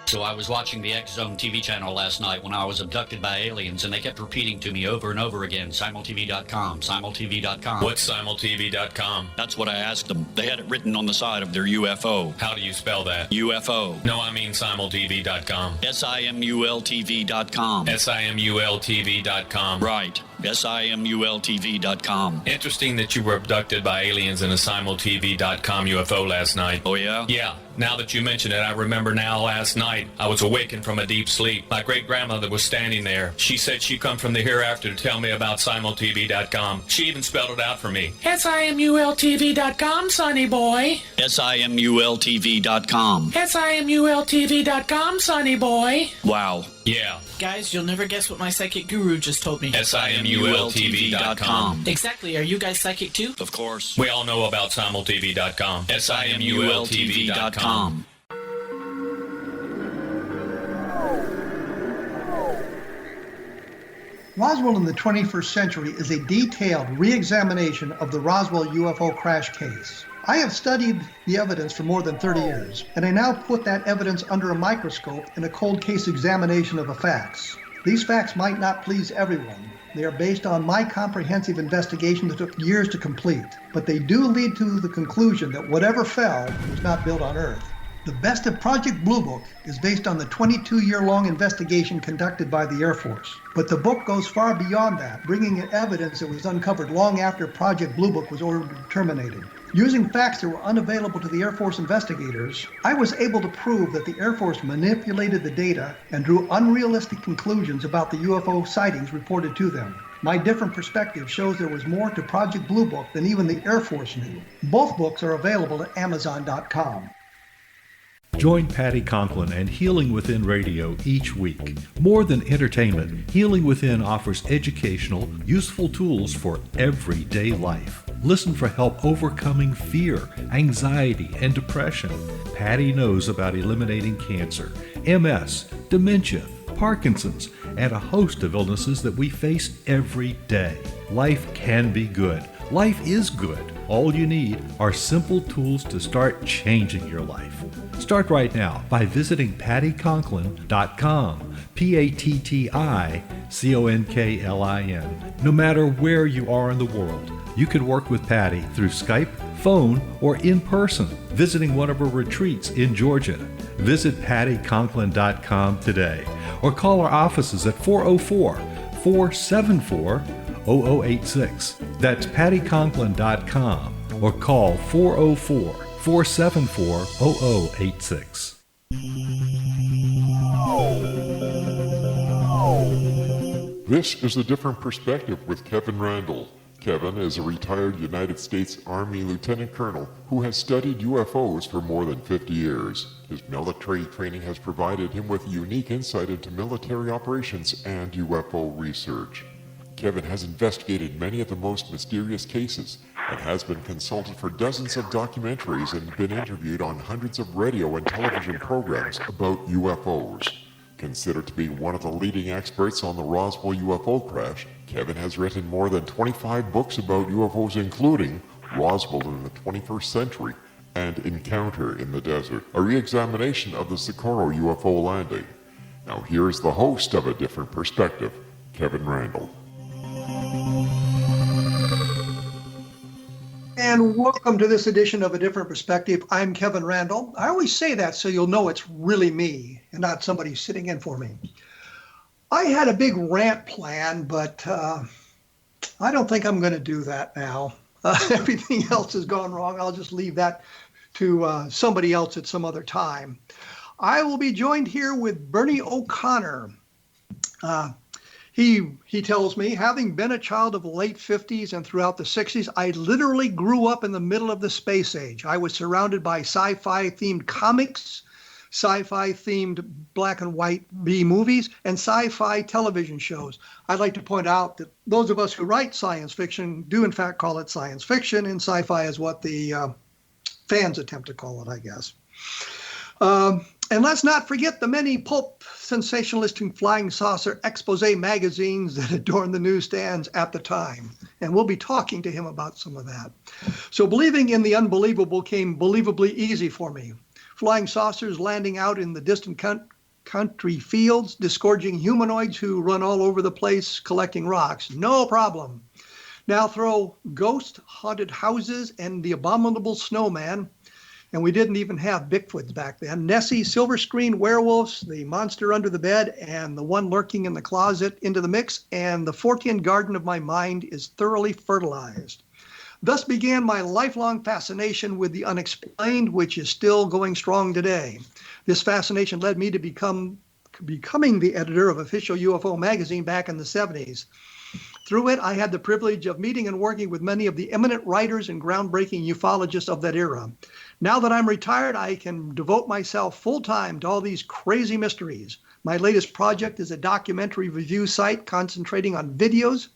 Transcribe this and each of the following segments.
So I was watching the X-Zone TV channel last night when I was abducted by aliens, and they kept repeating to me over and over again, simultv.com, simultv.com. What's simultv.com? That's what I asked them. They had it written on the side of their UFO. How do you spell that? UFO. No, I mean simultv.com. simultv.com. simultv.com. Right. simultv.com. Interesting that you were abducted by aliens in a simultv.com UFO last night. Oh, yeah? Yeah. Now that you mention it, I remember now last night I was awakened from a deep sleep. My great-grandmother was standing there. She said she'd come from the hereafter to tell me about simultv.com. She even spelled it out for me. simultv.com, sonny boy. simultv.com. simultv.com, sonny boy. Wow. Yeah. Guys, you'll never guess what my psychic guru just told me. simultv.com. Exactly. Are you guys psychic too? Of course. We all know about simultv.com. simultv.com. Roswell in the 21st century is a detailed re-examination of the Roswell UFO crash case. I have studied the evidence for more than 30 years, and I now put that evidence under a microscope in a cold case examination of the facts. These facts might not please everyone. They are based on my comprehensive investigation that took years to complete, but they do lead to the conclusion that whatever fell was not built on Earth. The best of Project Blue Book is based on the 22-year-long investigation conducted by the Air Force. But the book goes far beyond that, bringing in evidence that was uncovered long after Project Blue Book was ordered terminated. Using facts that were unavailable to the Air Force investigators, I was able to prove that the Air Force manipulated the data and drew unrealistic conclusions about the UFO sightings reported to them. My different perspective shows there was more to Project Blue Book than even the Air Force knew. Both books are available at Amazon.com. Join Patty Conklin and Healing Within Radio each week. More than entertainment, Healing Within offers educational, useful tools for everyday life. Listen for help overcoming fear, anxiety, and depression. Patty knows about eliminating cancer, MS, dementia, Parkinson's, and a host of illnesses that we face every day. Life can be good. Life is good. All you need are simple tools to start changing your life. Start right now by visiting pattyconklin.com, PATTICONKLIN. No matter where you are in the world, you can work with Patty through Skype, phone, or in person, visiting one of her retreats in Georgia. Visit pattyconklin.com today or call our offices at 404-474-0086. That's pattyconklin.com or call 404-474-0086. This is A Different Perspective with Kevin Randle. Kevin is a retired United States Army Lieutenant Colonel who has studied UFOs for more than 50 years. His military training has provided him with unique insight into military operations and UFO research. Kevin has investigated many of the most mysterious cases and has been consulted for dozens of documentaries and been interviewed on hundreds of radio and television programs about UFOs. Considered to be one of the leading experts on the Roswell UFO crash, Kevin has written more than 25 books about UFOs, including Roswell in the 21st Century and Encounter in the Desert, a re-examination of the Socorro UFO landing. Now here's the host of A Different Perspective, Kevin Randle. And welcome to this edition of A Different Perspective. I'm Kevin Randle. I always say that so you'll know it's really me and not somebody sitting in for me. I had a big rant plan, but I don't think I'm going to do that now. Everything else has gone wrong. I'll just leave that to somebody else at some other time. I will be joined here with Bernie O'Connor. He tells me, having been a child of the late 50s and throughout the 60s, I literally grew up in the middle of the space age. I was surrounded by sci-fi themed comics, sci-fi themed black and white B movies, and sci-fi television shows. I'd like to point out that those of us who write science fiction do in fact call it science fiction, and sci-fi is what the fans attempt to call it, I guess. And let's not forget the many pulp, sensationalist, and flying saucer expose magazines that adorned the newsstands at the time. And we'll be talking to him about some of that. So believing in the unbelievable came believably easy for me. Flying saucers landing out in the distant country fields, disgorging humanoids who run all over the place collecting rocks. No problem. Now throw ghost haunted houses and the Abominable Snowman. And we didn't even have Bigfoots back then. Nessie, silver screen werewolves, the monster under the bed, and the one lurking in the closet into the mix, and the Fortean garden of my mind is thoroughly fertilized. Thus began my lifelong fascination with the unexplained, which is still going strong today. This fascination led me to becoming the editor of Official UFO magazine back in the 70s. Through it, I had the privilege of meeting and working with many of the eminent writers and groundbreaking ufologists of that era. Now that I'm retired, I can devote myself full-time to all these crazy mysteries. My latest project is a documentary review site concentrating on videos.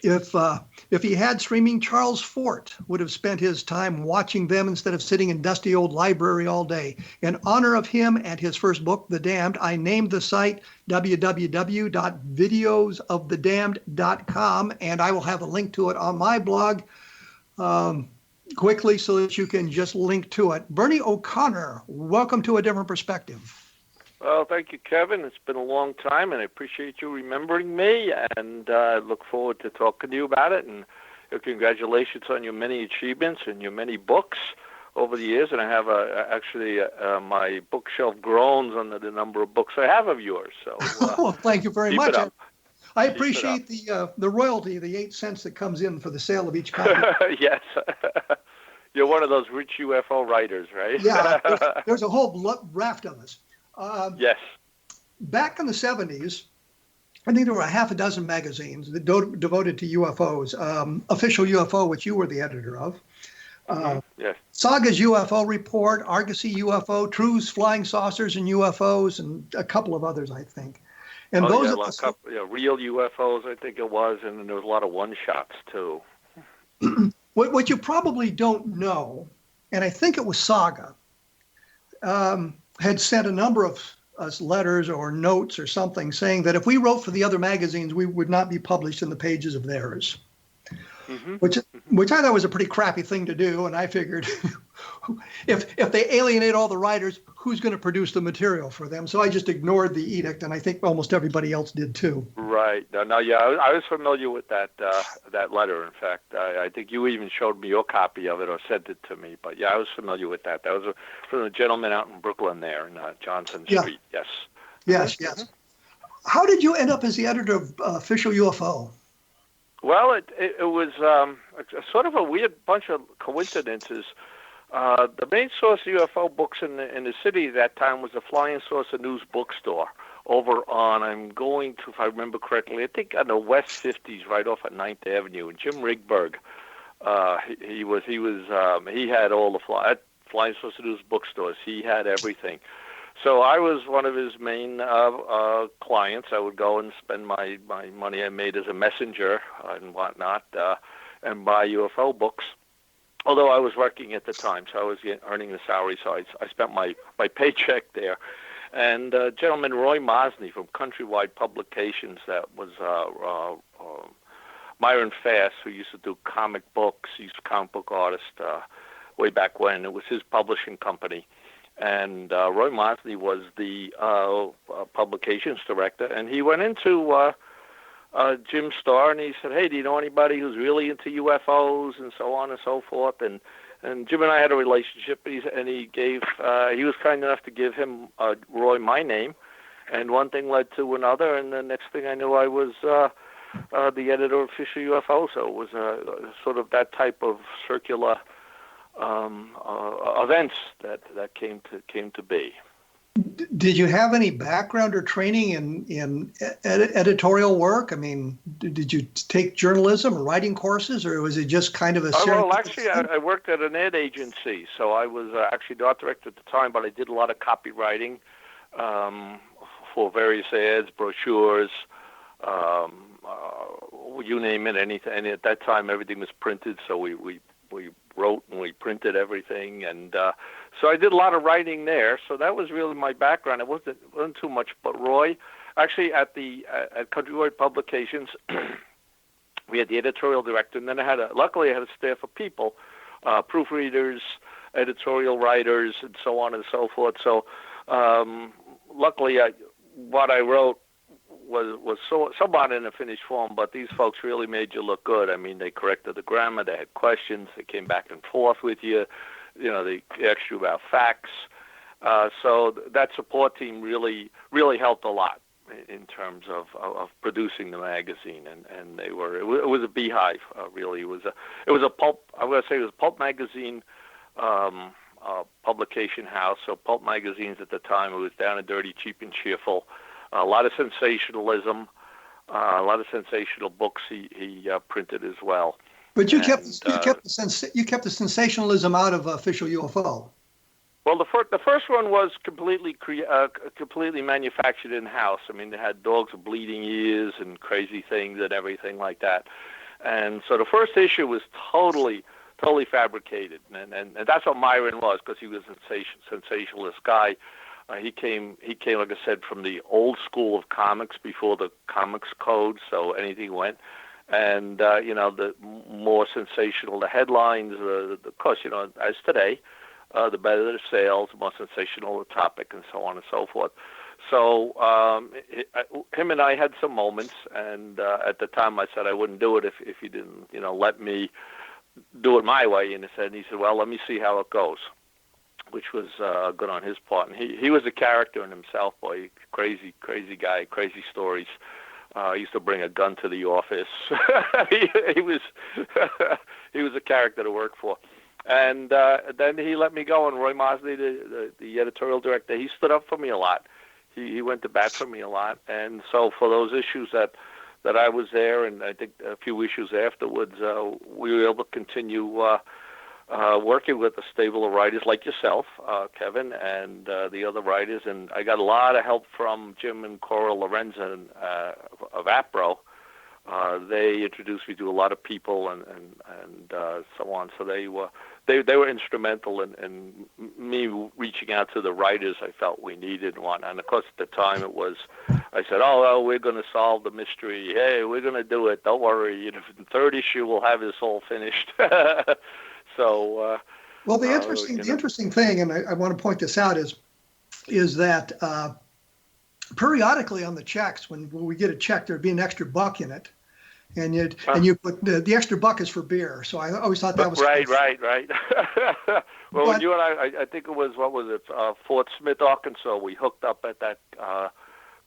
If he had streaming, Charles Fort would have spent his time watching them instead of sitting in dusty old library all day. In honor of him and his first book, The Damned, I named the site www.videosofthedamned.com, and I will have a link to it on my blog quickly so that you can just link to it. Bernie O'Connor, welcome to A Different Perspective. Well, thank you, Kevin. It's been a long time, and I appreciate you remembering me, and I look forward to talking to you about it. And congratulations on your many achievements and your many books over the years. And I have my bookshelf groans under the number of books I have of yours. So, thank you very much. I appreciate the royalty, the 8 cents that comes in for the sale of each copy. Yes. You're one of those rich UFO writers, right? Yeah, there's a whole raft of us. Yes. Back in the 70s, I think there were a half a dozen magazines that devoted to UFOs. Official UFO, which you were the editor of. Yes. Saga's UFO Report, Argosy UFO, Truth's Flying Saucers and UFOs, and a couple of others, I think. And those Real UFOs, I think it was, and then there was a lot of one-shots, too. What you probably don't know, and I think it was Saga, had sent a number of us letters or notes or something saying that if we wrote for the other magazines, we would not be published in the pages of theirs, which I thought was a pretty crappy thing to do. And I figured if they alienate all the writers, who's going to produce the material for them? So I just ignored the edict, and I think almost everybody else did too. Right. No, yeah, I was familiar with that letter. In fact, I think you even showed me your copy of it or sent it to me. But yeah, I was familiar with that. That was from a gentleman out in Brooklyn there in Johnson Street. Yes. Yes. How did you end up as the editor of Official UFO? Well, it was sort of a weird bunch of coincidences. The main source of UFO books in the city at that time was the Flying Saucer News bookstore over on, I'm going to, if I remember correctly, I think on the West 50s, right off at 9th Avenue. And Jim Rigberg, he had all the Flying Saucer News bookstores. He had everything. So I was one of his main clients. I would go and spend my money I made as a messenger and whatnot and buy UFO books. Although I was working at the time, so I was earning the salary, so I spent my paycheck there. And a gentleman, Roy Mosney from Countrywide Publications, that was Myron Fass, who used to do comic books. He's a comic book artist way back when. It was his publishing company. And Roy Mosney was the publications director. And he went into Jim's store, and he said, "Hey, do you know anybody who's really into UFOs and so on and so forth?" And Jim and I had a relationship, and he was kind enough to give him Roy my name, and one thing led to another, and the next thing I knew, I was the editor of Official UFO. So it was sort of that type of circular events that came to be. Did you have any background or training in editorial work? I mean, did you take journalism or writing courses, or was it just kind of a well, actually, I worked at an ad agency, so I was actually the art director at the time, but I did a lot of copywriting for various ads, brochures, you name it, anything. And at that time, everything was printed, so we wrote and we printed everything, and so I did a lot of writing there. So that was really my background. It wasn't too much. But Roy, actually at Countrywide Publications, we had the editorial director, and then luckily I had a staff of people, proofreaders, editorial writers, and so on and so forth. So luckily, what I wrote was somewhat in a finished form, but these folks really made you look good. I mean, they corrected the grammar, they had questions, they came back and forth with you, they asked you about facts. So that support team really helped a lot in terms of producing the magazine, and it was a beehive, really. It was a pulp. I'm going to say it was a pulp magazine publication house. So pulp magazines at the time, it was down and dirty, cheap and cheerful. A lot of sensationalism, a lot of sensational books he printed as well. But you kept the sensationalism out of Official UFO. Well, the first one was completely manufactured in house. I mean, they had dogs with bleeding ears and crazy things and everything like that. And so the first issue was totally fabricated, and that's what Myron was, because he was a sensationalist guy. He came, like I said, from the old school of comics before the comics code, so anything went. And the more sensational the headlines, of course, as today, the better the sales, the more sensational the topic, and so on and so forth. So him and I had some moments, and at the time I said I wouldn't do it if he didn't, let me do it my way. And he said, well, let me see how it goes, which was good on his part. And he was a character in himself, boy, crazy guy, crazy stories. He used to bring a gun to the office. he was he was a character to work for. And then he let me go, and Roy Mosley, the editorial director, he stood up for me a lot. He went to bat for me a lot. And so for those issues that I was there, and I think a few issues afterwards, we were able to continue working with a stable of writers like yourself, Kevin, and the other writers. And I got a lot of help from Jim and Cora Lorenzen of APRO. They introduced me to a lot of people and so on. So they were instrumental in me reaching out to the writers I felt we needed and whatnot. And of course, at the time, I said, "Oh, we're going to solve the mystery. Hey, we're going to do it. Don't worry. In the third issue, we'll have this all finished." So, well, the interesting thing, and I want to point this out, is that periodically on the checks, when we get a check, there'd be an extra buck in it. And you put the extra buck is for beer. So I always thought that was right. Well, when you and I think it was, Fort Smith, Arkansas, we hooked up at that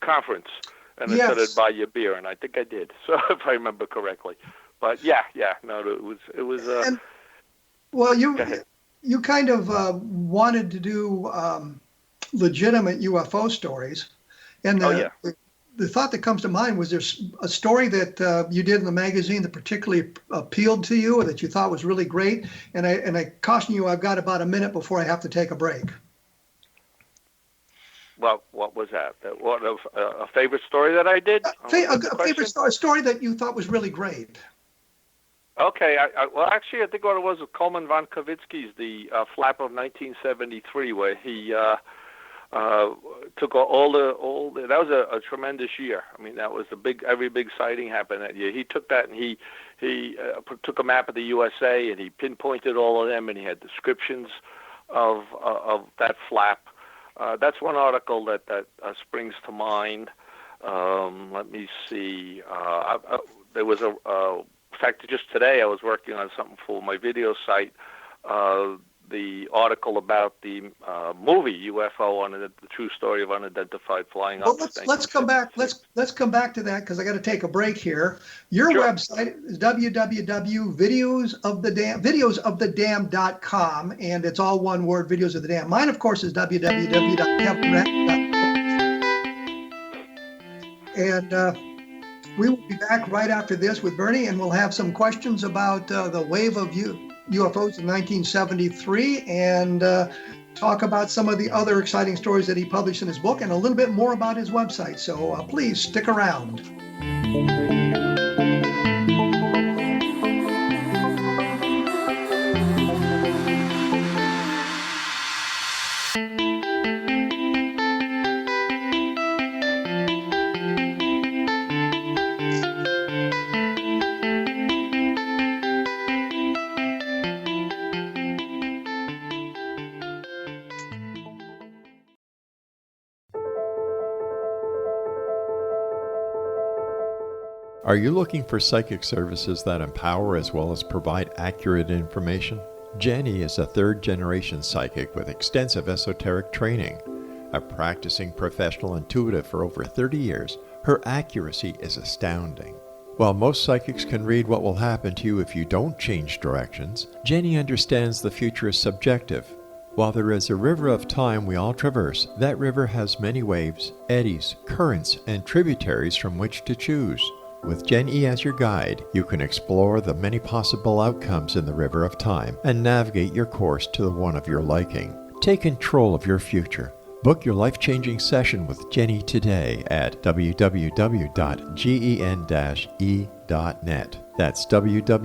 conference, and they said I'd buy you a beer, and I think I did. So if I remember correctly, but it was. And, well, you kind of wanted to do legitimate UFO stories, and the thought that comes to mind was there's a story that you did in the magazine that particularly appealed to you or that you thought was really great. And I caution you, I've got about a minute before I have to take a break. Well, what was that? A favorite story that I did? A story that you thought was really great. Okay. Actually, I think what it was Coleman von Kavitsky's The Flap of 1973, where he took all the. That was a tremendous year. I mean, that was every big sighting happened that year. He took that and he took a map of the USA and he pinpointed all of them, and he had descriptions of that flap. That's one article that springs to mind. Let me see. There was in fact, just today I was working on something for my video site. The article about the movie UFO on the true story of unidentified flying objects. Let's come back. Let's come back to that because I got to take a break here. Your website is www.videosofthedam.com, and it's all one word, Videos of the Dam. Mine, of course, is www.kevinrandle.com. And we will be back right after this with Bernie, and we'll have some questions about the wave of UFOs in 1973 and talk about some of the other exciting stories that he published in his book and a little bit more about his website. So please stick around. Are you looking for psychic services that empower as well as provide accurate information? Jenny is a third-generation psychic with extensive esoteric training. A practicing professional intuitive for over 30 years, her accuracy is astounding. While most psychics can read what will happen to you if you don't change directions, Jenny understands the future is subjective. While there is a river of time we all traverse, that river has many waves, eddies, currents, and tributaries from which to choose. With Jenny as your guide, you can explore the many possible outcomes in the river of time and navigate your course to the one of your liking. Take control of your future. Book your life-changing session with Jenny today at www.gen-e.net. That's www.gen-e.net.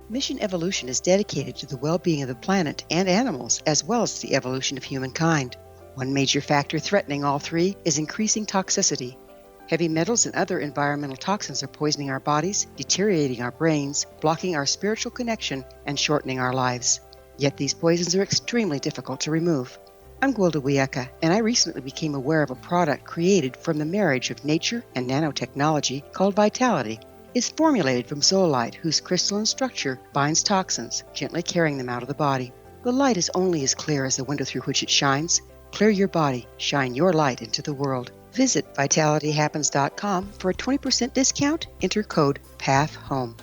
Mission Evolution is dedicated to the well-being of the planet and animals, as well as the evolution of humankind. One major factor threatening all three is increasing toxicity. Heavy metals and other environmental toxins are poisoning our bodies, deteriorating our brains, blocking our spiritual connection, and shortening our lives. Yet these poisons are extremely difficult to remove. I'm Gwilda Wiyaka, and I recently became aware of a product created from the marriage of nature and nanotechnology called Vitality. It's formulated from zoolite, whose crystalline structure binds toxins, gently carrying them out of the body. The light is only as clear as the window through which it shines. Clear your body, shine your light into the world. Visit vitalityhappens.com for a 20% discount. Enter code PATHHOME.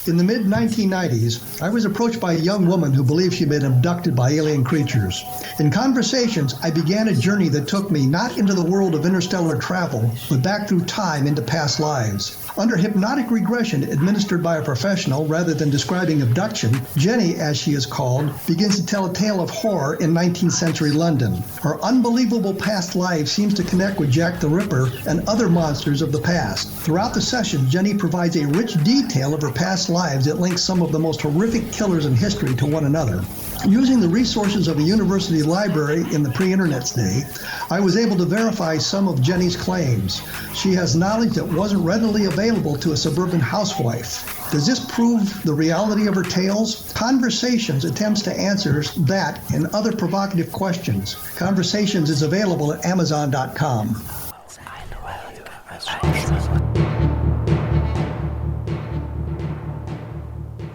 In the mid-1990s, I was approached by a young woman who believed she'd been abducted by alien creatures. In conversations, I began a journey that took me not into the world of interstellar travel, but back through time into past lives. Under hypnotic regression administered by a professional rather than describing abduction, Jenny, as she is called, begins to tell a tale of horror in 19th century London. Her unbelievable past life seems to connect with Jack the Ripper and other monsters of the past. Throughout the session, Jenny provides a rich detail of her past lives that links some of the most horrific killers in history to one another. Using the resources of a university library in the pre-internet's day, I was able to verify some of Jenny's claims. She has knowledge that wasn't readily available to a suburban housewife. Does this prove the reality of her tales? Conversations attempts to answer that and other provocative questions. Conversations is available at Amazon.com.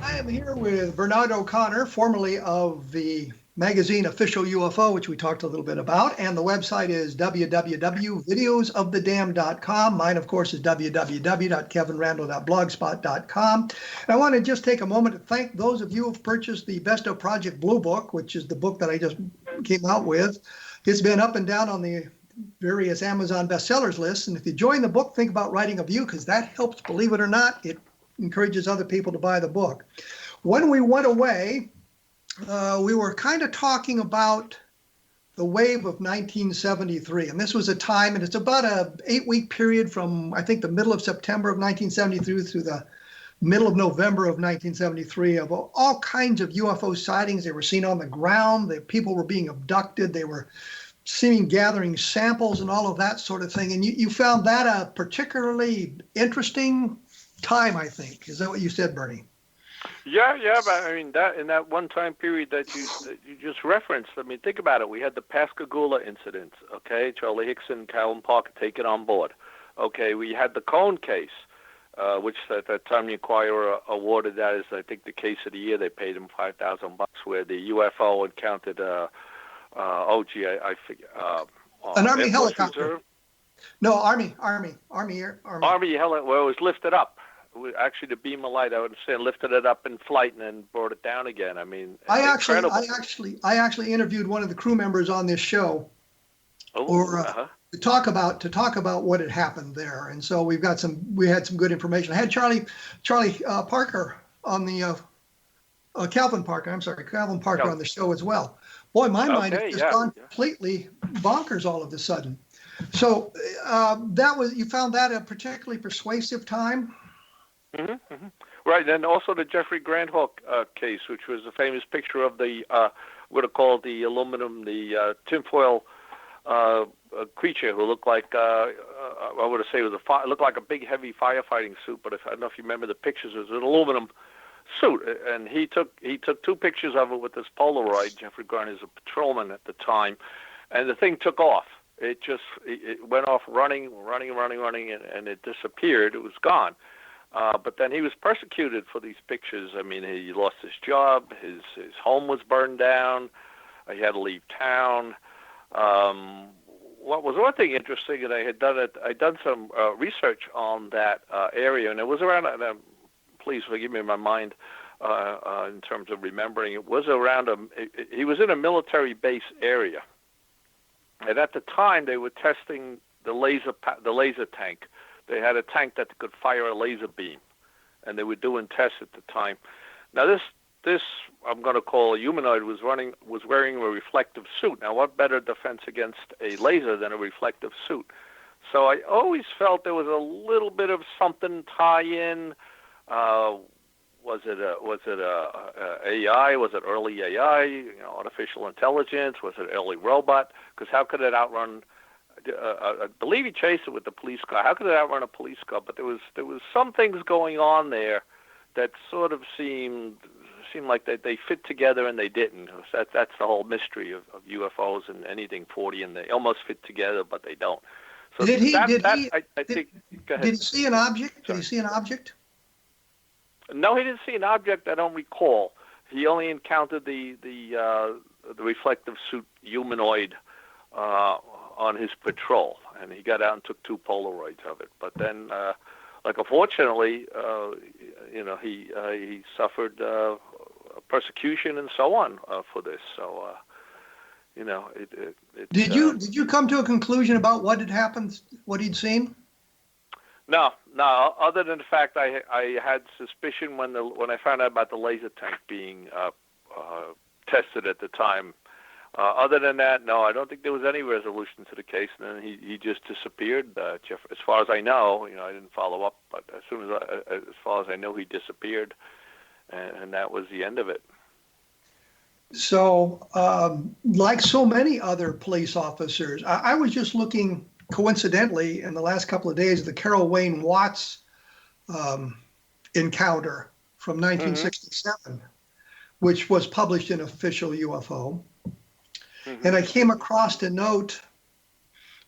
I am here with Bernard O'Connor, formerly of the magazine Official UFO, which we talked a little bit about, and the website is www.videosofthedam.com. Mine, of course, is www.kevinrandle.blogspot.com. And I want to just take a moment to thank those of you who have purchased the Best of Project Blue book, which is the book that I just came out with. It's been up and down on the various Amazon bestsellers lists, and if you join the book, think about writing a review, because that helps, believe it or not. It encourages other people to buy the book. When we went away, we were kind of talking about the wave of 1973. And this was a time, and it's about a 8-week period from, I think, the middle of September of 1973 through the middle of November of 1973 of all kinds of UFO sightings. They were seen on the ground. People were being abducted. They were seen gathering samples and all of that sort of thing. And you found that a particularly interesting time, I think. Is that what you said, Bernie? Yeah, but I mean that in that one time period that you just referenced. I mean, think about it. We had the Pascagoula incident. Okay, Charlie Hickson, Calvin Parker taken on board. Okay, we had the Cone case, which at that time the Inquirer awarded that as I think the case of the year. They paid him $5,000, where the UFO encountered I forget an Army helicopter. Reserve? No, Army helicopter. Well, it was lifted up. Actually, the beam of light, I would say, lifted it up in flight and then brought it down again. I mean, I actually interviewed one of the crew members on this show, to talk about what had happened there. And so we had some good information. I had Charlie Parker on the Calvin Parker on the show as well. Boy, my mind has just gone completely bonkers all of a sudden. So you found that a particularly persuasive time. Mm-hmm. Right, and also the Jeffrey Granthawk case, which was a famous picture of the what are called the aluminum, the tinfoil creature who looked like I would say it looked like a big, heavy firefighting suit. But I don't know if you remember the pictures, it was an aluminum suit, and he took 2 pictures of it with this Polaroid. Jeffrey Grant is a patrolman at the time, and the thing took off. It went off running, and it disappeared. It was gone. But then he was persecuted for these pictures. I mean, he lost his job, his home was burned down, he had to leave town. What was one thing interesting, and I'd done some research on that area, and it was around. Please forgive me, my mind in terms of remembering. It was around he was in a military base area, and at the time they were testing the laser tank. They had a tank that could fire a laser beam, and they were doing tests at the time. Now this I'm going to call a humanoid was wearing a reflective suit. Now, what better defense against a laser than a reflective suit? So I always felt there was a little bit of something tie-in. Was it AI? Was it early AI? Artificial intelligence? Was it early robot? Because how could it outrun? I believe he chased it with the police car. How could it outrun a police car? But there was some things going on there that sort of seemed like they fit together and they didn't. That's the whole mystery of UFOs and anything Fortean. They almost fit together, but they don't. So did he? I think. Go ahead. Did he see an object? Did he see an object? No, he didn't see an object. I don't recall. He only encountered the reflective suit humanoid on his patrol, and he got out and took 2 Polaroids of it. But then, unfortunately, he suffered persecution and so on for this. So, Did you come to a conclusion about what had happened, what he'd seen? No. Other than the fact I had suspicion when I found out about the laser tank being tested at the time. Other than that, no, I don't think there was any resolution to the case. And then he just disappeared. Jeff, as far as I know, I didn't follow up, but as far as I know, he disappeared, and that was the end of it. So, like so many other police officers, I was just looking coincidentally in the last couple of days at the Carol Wayne Watts encounter from 1967, which was published in Official UFO. And I came across a note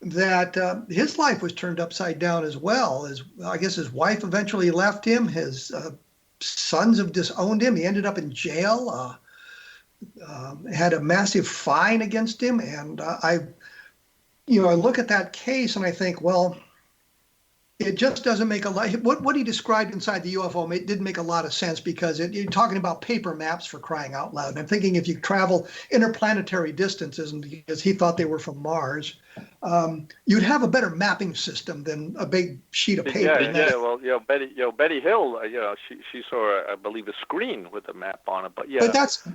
that his life was turned upside down as well. I guess his wife eventually left him. His sons have disowned him. He ended up in jail, had a massive fine against him. And I look at that case and I think, well, it just doesn't make a lot. What he described inside the UFO didn't make a lot of sense because you're talking about paper maps, for crying out loud. And I'm thinking if you travel interplanetary distances, and because he thought they were from Mars, you'd have a better mapping system than a big sheet of paper. Yeah. Well, Betty Hill, she saw, I believe, a screen with a map on it. But yeah.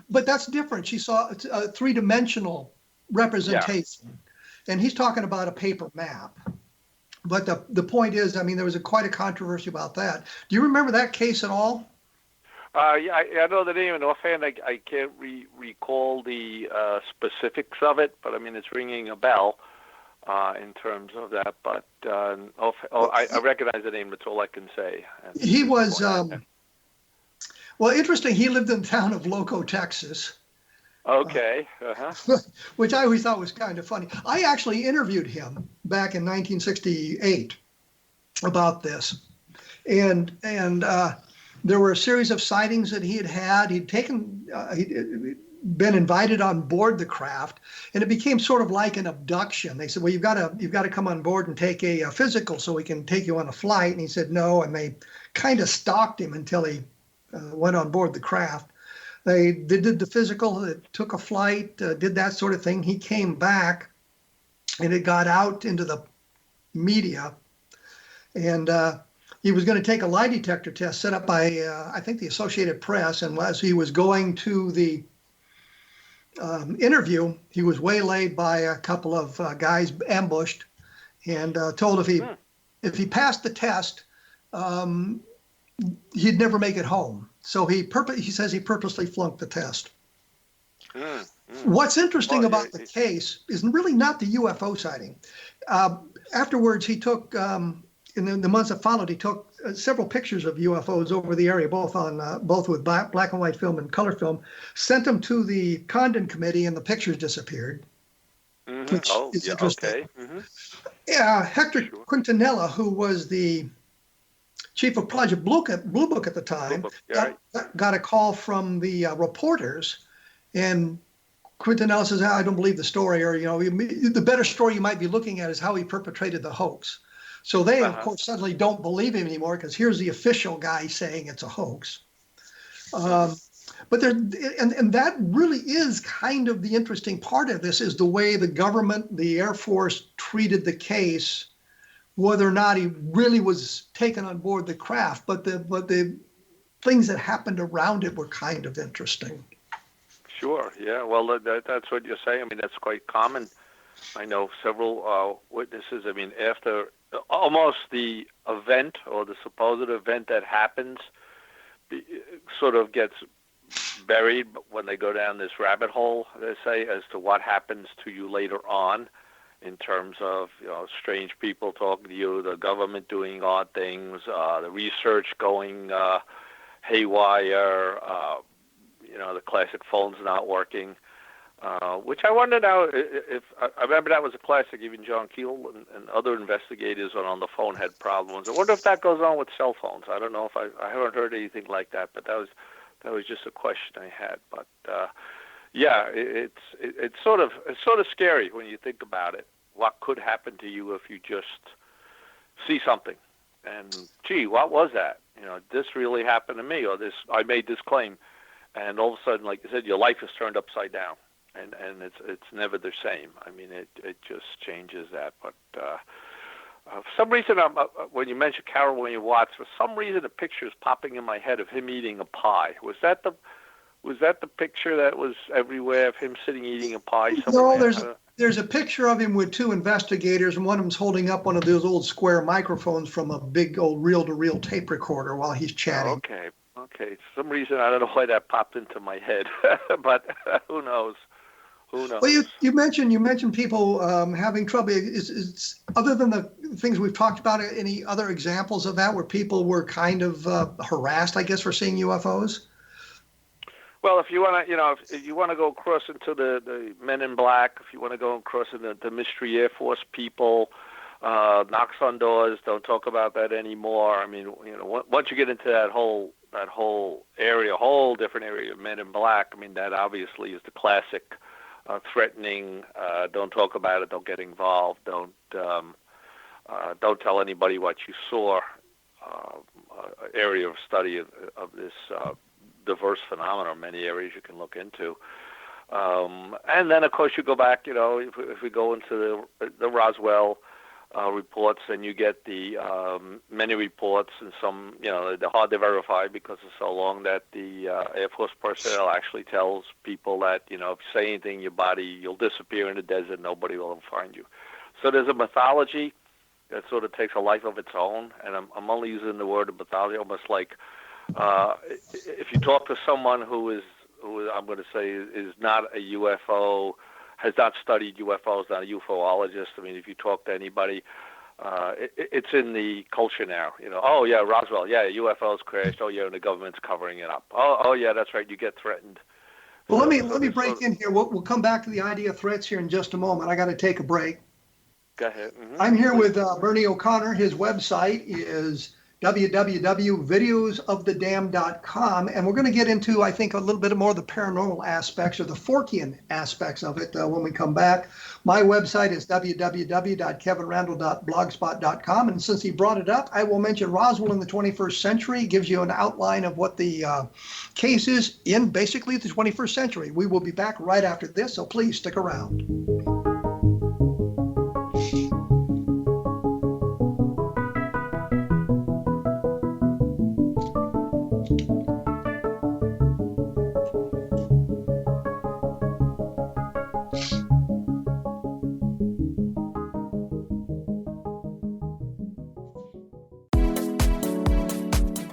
But that's different. She saw a 3-dimensional representation, and he's talking about a paper map. But the point is, there was quite a controversy about that. Do you remember that case at all? Yeah, I know the name, and offhand, I can't recall the specifics of it, but it's ringing a bell in terms of that. But I recognize the name. That's all I can say. He was, interesting. He lived in the town of Loco, Texas. Okay. Which I always thought was kind of funny. I actually interviewed him back in 1968 about this, and there were a series of sightings that he had. He'd been invited on board the craft, and it became sort of like an abduction. They said, "Well, you've got to come on board and take a physical so we can take you on a flight." And he said no, and they kind of stalked him until he went on board the craft. They did the physical, took a flight, did that sort of thing. He came back, and it got out into the media. And he was going to take a lie detector test set up by, I think, the Associated Press. And as he was going to the interview, he was waylaid by a couple of guys, ambushed, and told if he passed the test, he'd never make it home. So he says he purposely flunked the test. What's interesting about the case is really not the UFO sighting. Afterwards, he took, in the months that followed, he took several pictures of UFOs over the area, both with black and white film and color film, sent them to the Condon Committee, and the pictures disappeared. Which is interesting. Yeah, Hector Quintanilla, who was the chief of Project Blue Book at the time, got a call from the reporters, and Quintanilla says, I don't believe the story, or, the better story you might be looking at is how he perpetrated the hoax. So they, of course, suddenly don't believe him anymore, because here's the official guy saying it's a hoax. But that really is kind of the interesting part of this, is the way the government, the Air Force treated the case, whether or not he really was taken on board the craft. But the things that happened around it were kind of interesting. Sure. Yeah. Well, that's what you're saying. I mean, that's quite common. I know several witnesses. I mean, after almost the event or the supposed event that happens, sort of gets buried when they go down this rabbit hole, they say, as to what happens to you later on, in terms of strange people talking to you, the government doing odd things, the research going haywire, the classic phones not working, which I wonder now if I remember that was a classic. Even John Keel and other investigators on the phone had problems. I wonder if that goes on with cell phones. I don't know if I haven't heard anything like that, but that was just a question I had. But yeah, it's sort of scary when you think about it. What could happen to you if you just see something, and gee, what was that? This really happened to me, or I made this claim, and all of a sudden, like you said, your life is turned upside down, and it's never the same. I mean, it just changes that. But for some reason, when you mentioned Carol William Watts, for some reason, a picture is popping in my head of him eating a pie. Was that the picture that was everywhere of him sitting eating a pie somewhere? No, there's a picture of him with two investigators, and one of them's holding up one of those old square microphones from a big old reel-to-reel tape recorder while he's chatting. Okay. For some reason, I don't know why that popped into my head, but who knows? Well, you mentioned people having trouble. Is other than the things we've talked about, any other examples of that where people were kind of harassed, I guess, for seeing UFOs? Well, if you want to, if you want to go across into the Men in Black, if you want to go across into the Mystery Air Force people, knocks on doors, don't talk about that anymore. I mean, once you get into that whole area, whole different area of Men in Black, I mean, that obviously is the classic threatening. Don't talk about it. Don't get involved. Don't tell anybody what you saw. Area of study of this diverse phenomenon, many areas you can look into. And then, of course, you go back, if we go into the Roswell reports, and you get the many reports, and some, they're hard to verify because it's so long, that the Air Force personnel actually tells people that, if you say anything, you'll disappear in the desert, nobody will ever find you. So there's a mythology that sort of takes a life of its own, and I'm only using the word of mythology, almost like if you talk to someone who I'm going to say is not a UFO, has not studied UFOs, not a UFOologist. I mean, if you talk to anybody, it's in the culture now. Oh yeah, Roswell, yeah, UFOs crashed. Oh yeah, and the government's covering it up. Oh yeah, that's right. You get threatened. Well, let me break in here. We'll come back to the idea of threats here in just a moment. I got to take a break. Go ahead. Mm-hmm. I'm here with Bernie O'Connor. His website is www.videosofthedam.com, and we're going to get into, I think, a little bit more of the paranormal aspects or the Fortean aspects of it when we come back. My website is www.kevinrandle.blogspot.com, and since he brought it up, I will mention Roswell in the 21st Century. Gives you an outline of what the case is in basically the 21st century. We will be back right after this, so please stick around.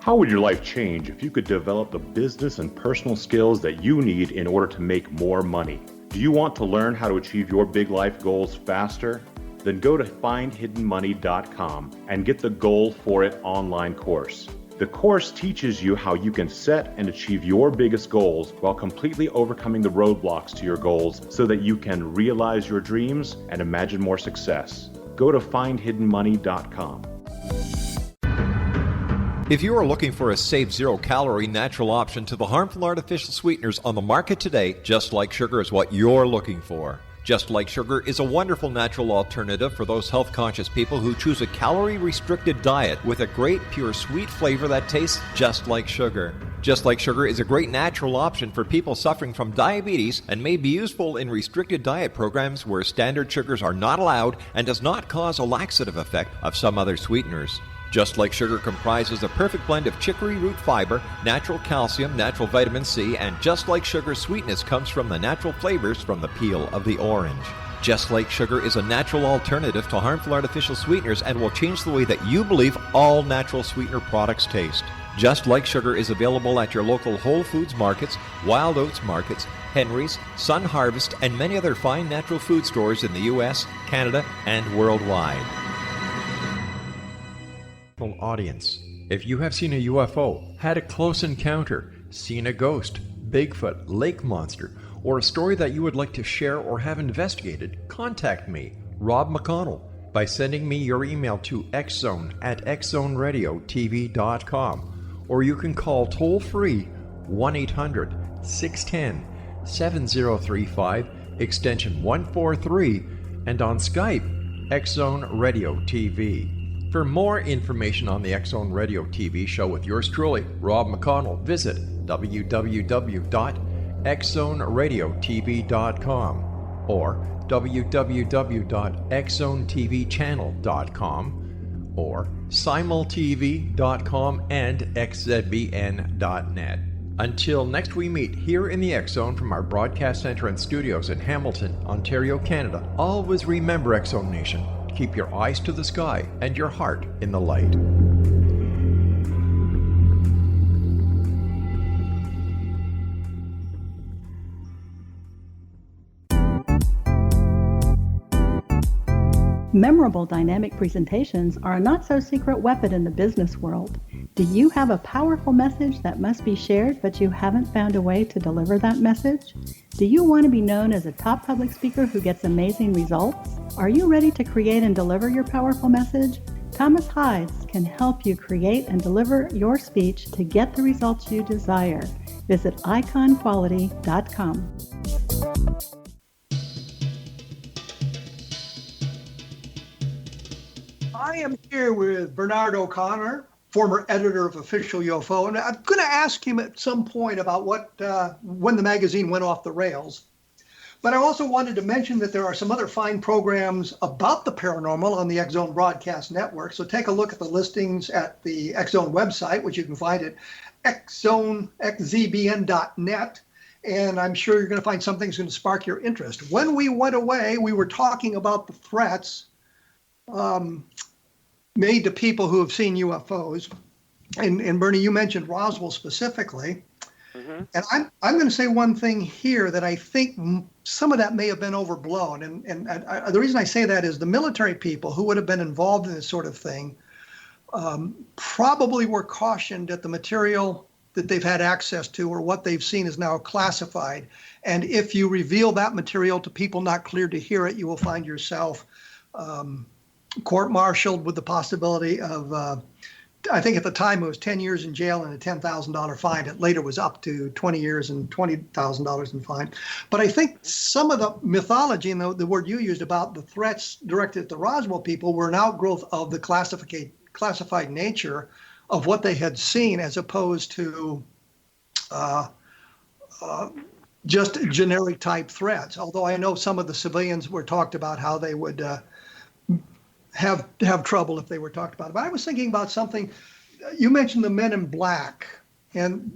How would your life change if you could develop the business and personal skills that you need in order to make more money? Do you want to learn how to achieve your big life goals faster? Then go to findhiddenmoney.com and get the Goal for It online course. The course teaches you how you can set and achieve your biggest goals while completely overcoming the roadblocks to your goals so that you can realize your dreams and imagine more success. Go to findhiddenmoney.com. If you are looking for a safe, zero-calorie natural option to the harmful artificial sweeteners on the market today, Just Like Sugar is what you're looking for. Just Like Sugar is a wonderful natural alternative for those health-conscious people who choose a calorie-restricted diet with a great, pure, sweet flavor that tastes just like sugar. Just Like Sugar is a great natural option for people suffering from diabetes and may be useful in restricted diet programs where standard sugars are not allowed and does not cause a laxative effect of some other sweeteners. Just Like Sugar comprises a perfect blend of chicory root fiber, natural calcium, natural vitamin C, and Just Like Sugar's sweetness comes from the natural flavors from the peel of the orange. Just Like Sugar is a natural alternative to harmful artificial sweeteners and will change the way that you believe all natural sweetener products taste. Just Like Sugar is available at your local Whole Foods markets, Wild Oats markets, Henry's, Sun Harvest, and many other fine natural food stores in the U.S., Canada, and worldwide. Audience, if you have seen a UFO, had a close encounter, seen a ghost, Bigfoot, lake monster, or a story that you would like to share or have investigated, contact me, Rob McConnell, by sending me your email to xzone@xzoneradiotv.com, or you can call toll-free 1-800-610-7035, extension 143, and on Skype, X-Zone Radio TV. For more information on the X-Zone Radio TV show with yours truly, Rob McConnell, visit www.xzoneradiotv.com or www.xzonetvchannel.com or simultv.com and xzbn.net. Until next we meet here in the X-Zone from our broadcast center and studios in Hamilton, Ontario, Canada, always remember, X-Zone Nation, keep your eyes to the sky and your heart in the light. Memorable dynamic presentations are a not-so-secret weapon in the business world. Do you have a powerful message that must be shared, but you haven't found a way to deliver that message? Do you want to be known as a top public speaker who gets amazing results? Are you ready to create and deliver your powerful message? Thomas Hides can help you create and deliver your speech to get the results you desire. Visit iconquality.com. I am here with Bernard O'Connor, former editor of Official UFO, and I'm going to ask him at some point about when the magazine went off the rails. But I also wanted to mention that there are some other fine programs about the paranormal on the X-Zone Broadcast Network. So take a look at the listings at the X-Zone website, which you can find at xzbn.net. And I'm sure you're going to find something that's going to spark your interest. When we went away, we were talking about the threats made to people who have seen UFOs. And Bernie, you mentioned Roswell specifically. Mm-hmm. And I'm going to say one thing here that I think some of that may have been overblown. And the reason I say that is the military people who would have been involved in this sort of thing probably were cautioned that the material that they've had access to or what they've seen is now classified. And if you reveal that material to people not cleared to hear it, you will find yourself court-martialed with the possibility of, I think at the time it was 10 years in jail and a $10,000 fine. It later was up to 20 years and $20,000 in fine. But I think some of the mythology and the word you used about the threats directed at the Roswell people were an outgrowth of the classified nature of what they had seen, as opposed to just generic type threats. Although I know some of the civilians were talked about how they would have trouble if they were talked about. But I was thinking about something. You mentioned the Men in Black, and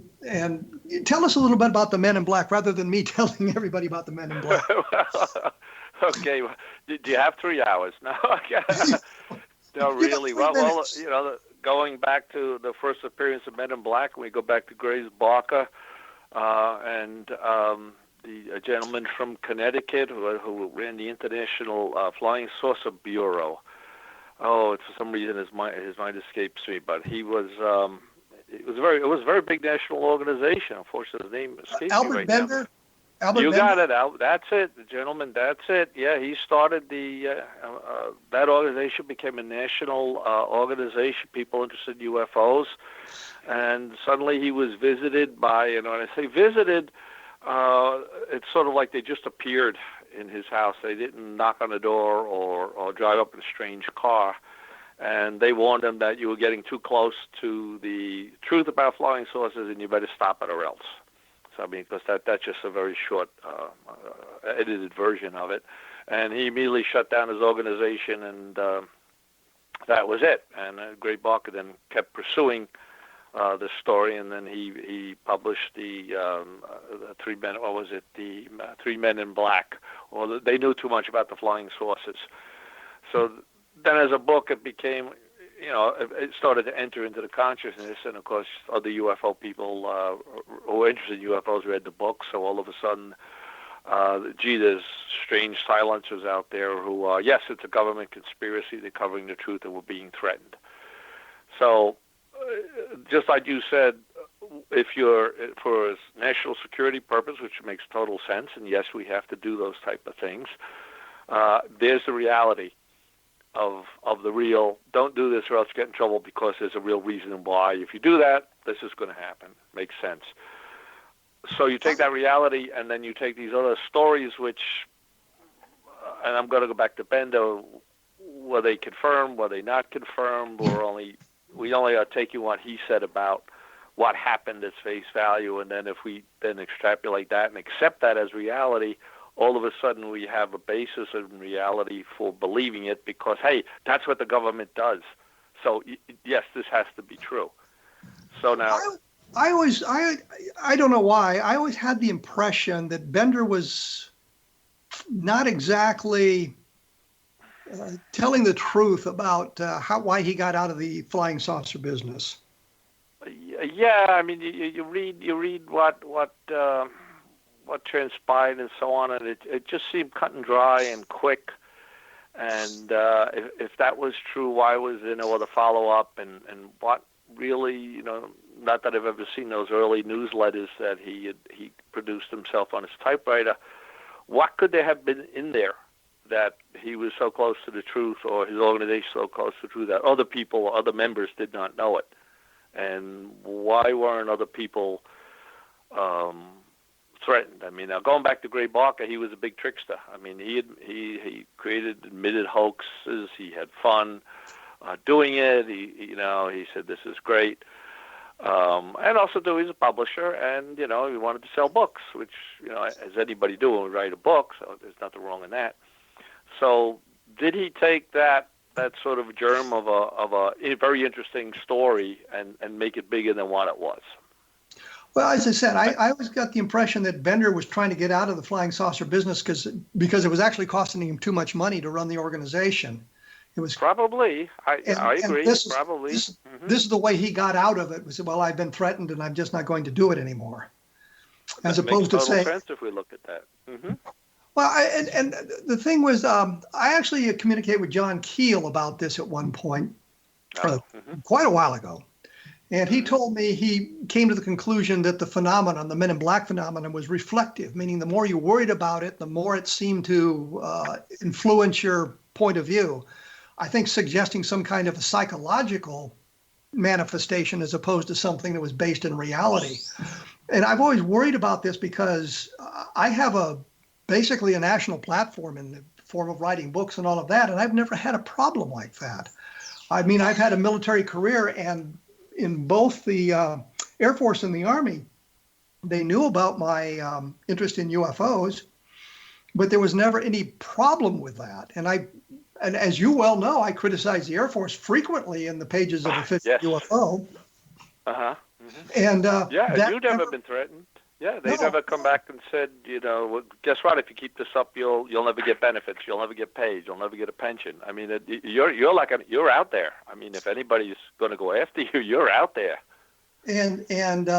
tell us a little bit about the Men in Black rather than me telling everybody about the Men in Black. Okay. Do you have 3 hours? No. No, really. Well, going back to the first appearance of Men in Black, we go back to Grace Barker and the gentleman from Connecticut who ran the International Flying Saucer Bureau. Oh, for some reason his mind escapes me, but he was. It was a very big national organization. Unfortunately, his name escapes me right Bender? now. Albert You Bender? got it, Al. That's it, the gentleman. That's it. Yeah, he started that organization became a national organization. People interested in UFOs, and suddenly he was visited by. And when I say visited, it's sort of like they just appeared in his house. They didn't knock on the door or drive up in a strange car. And they warned him that you were getting too close to the truth about flying saucers, and you better stop it or else. So I mean, because that's just a very short, edited version of it. And he immediately shut down his organization, and that was it. And Gray Barker then kept pursuing the story, and then he published the Three Men. What was it? The Three Men in Black. Or they knew too much about the flying saucers. So then as a book, it became, it started to enter into the consciousness. And, of course, other UFO people who were interested in UFOs read the book. So all of a sudden, there's strange silencers out there who, yes, it's a government conspiracy. They're covering the truth and we're being threatened. So just like you said, if you're for a national security purpose, which makes total sense, and yes, we have to do those type of things, there's the reality of the real, don't do this or else get in trouble because there's a real reason why. If you do that, this is going to happen. Makes sense. So you take that reality and then you take these other stories which, and I'm going to go back to Bender, were they confirmed, were they not confirmed, we only are taking what he said about what happened as face value, and then if we then extrapolate that and accept that as reality, all of a sudden we have a basis in reality for believing it because, hey, that's what the government does. So, yes, this has to be true. So now... I don't know why, I always had the impression that Bender was not exactly telling the truth about why he got out of the flying saucer business. Yeah, I mean, you read what transpired and so on, and it just seemed cut and dry and quick. And if that was true, why was there no other follow-up? And what really, not that I've ever seen those early newsletters that he produced himself on his typewriter, what could there have been in there that he was so close to the truth or his organization so close to the truth that other people, other members did not know it? And why weren't other people threatened? I mean, now going back to Gray Barker, he was a big trickster. I mean, he created admitted hoaxes. He had fun doing it. He said this is great. And also, too, he's a publisher, and, he wanted to sell books, which, as anybody do when we write a book, so there's nothing wrong in that. So did he take that sort of germ of a very interesting story and make it bigger than what it was? Well, as I said, I always got the impression that Bender was trying to get out of the flying saucer business because it was actually costing him too much money to run the organization. It was probably. I agree. Probably. This is the way he got out of it. Was, well, I've been threatened and I'm just not going to do it anymore. As opposed to saying. Makes total sense if we look at that. Mm-hmm. Well, and the thing was, I actually communicated with John Keel about this at one point, quite a while ago. And he told me he came to the conclusion that the phenomenon, the Men in Black phenomenon, was reflective, meaning the more you worried about it, the more it seemed to influence your point of view. I think suggesting some kind of a psychological manifestation as opposed to something that was based in reality. And I've always worried about this because I have basically a national platform in the form of writing books and all of that, and I've never had a problem like that. I mean, I've had a military career, and in both the Air Force and the Army, they knew about my interest in UFOs, but there was never any problem with that. And as you well know, I criticize the Air Force frequently in the pages of the Fifth UFO. Uh-huh. Mm-hmm. And you've never been threatened. Yeah, they never come back and said, guess what? If you keep this up, you'll never get benefits. You'll never get paid. You'll never get a pension. I mean, you're out there. I mean, if anybody's going to go after you, you're out there. And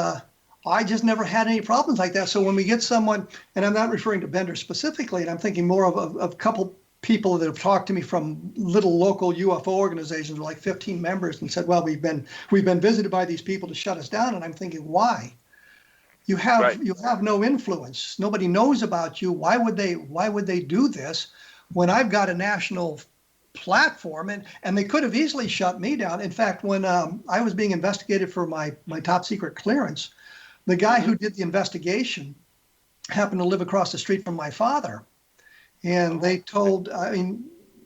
I just never had any problems like that. So when we get someone, and I'm not referring to Bender specifically, and I'm thinking more of a couple people that have talked to me from little local UFO organizations with like 15 members and said, well, we've been visited by these people to shut us down. And I'm thinking, why? You have no influence. Nobody knows about you. Why would they do this when I've got a national platform? And they could have easily shut me down. In fact, when I was being investigated for my top secret clearance, the guy who did the investigation happened to live across the street from my father. And they told,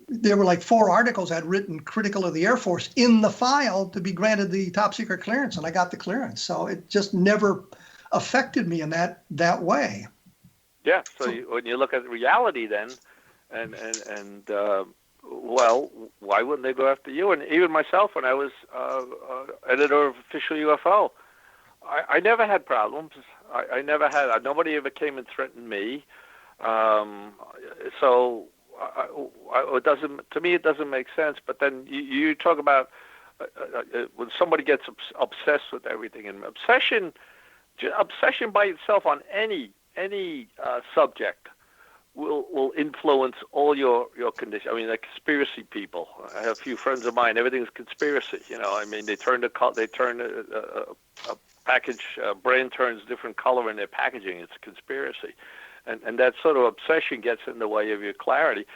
there were like 4 articles I'd written critical of the Air Force in the file to be granted the top secret clearance, and I got the clearance. So it just never affected me in that way. Yeah. So when you look at reality, then, well, why wouldn't they go after you? And even myself, when I was editor of Official UFO, I never had problems. I never had. Nobody ever came and threatened me. So it doesn't. To me, it doesn't make sense. But then you talk about when somebody gets obsessed with everything, and obsession by itself on any subject will influence all your condition. I mean, like conspiracy people. I have a few friends of mine. Everything's conspiracy. I mean, they turn a package brand turns different color in their packaging. It's conspiracy, and that sort of obsession gets in the way of your clarity.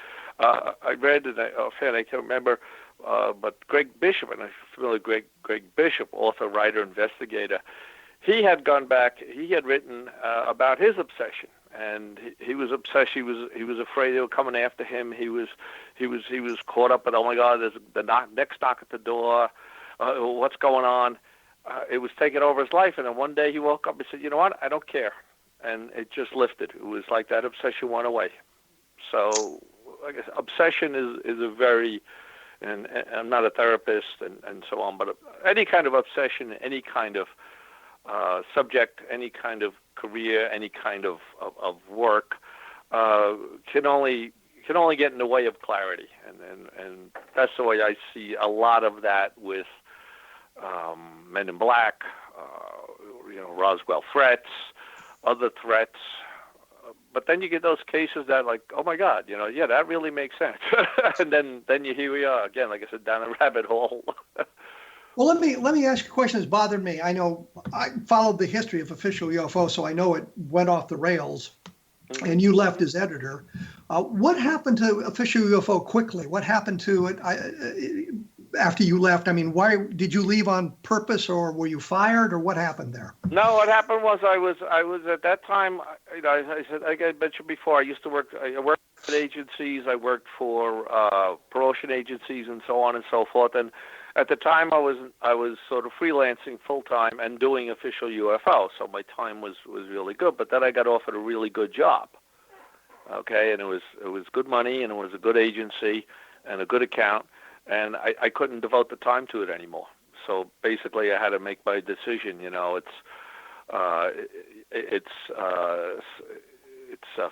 I read offhand, I can't remember, but Greg Bishop, and I'm familiar with Greg Bishop, author, writer, investigator. He had gone back. He had written about his obsession, and he was obsessed. He was afraid they were coming after him. He was caught up in, oh my God, there's the next knock at the door. What's going on? It was taking over his life, and then one day he woke up and said, "You know what? I don't care," and it just lifted. It was like that obsession went away. So, I guess obsession is a very, and I'm not a therapist and so on, but any kind of obsession, any kind of subject, any kind of career, any kind of work can only get in the way of clarity, and that's the way I see a lot of that with Men in Black, Roswell threats, other threats. But then you get those cases that, like, oh my God, that really makes sense. And then here we are again, like I said, down a rabbit hole. Well, let me ask you a question that's bothered me. I know I followed the history of Official UFO, so I know it went off the rails, and you left as editor. What happened to Official UFO quickly? What happened to it after you left? I mean, why did you leave on purpose, or were you fired, or what happened there? No, what happened was I was at that time. I said I mentioned before. I worked at agencies. I worked for promotion agencies and so on and so forth. And at the time, I was sort of freelancing full time and doing Official UFO. So my time was really good. But then I got offered a really good job. Okay, and it was good money, and it was a good agency and a good account. And I couldn't devote the time to it anymore. So basically, I had to make my decision. It's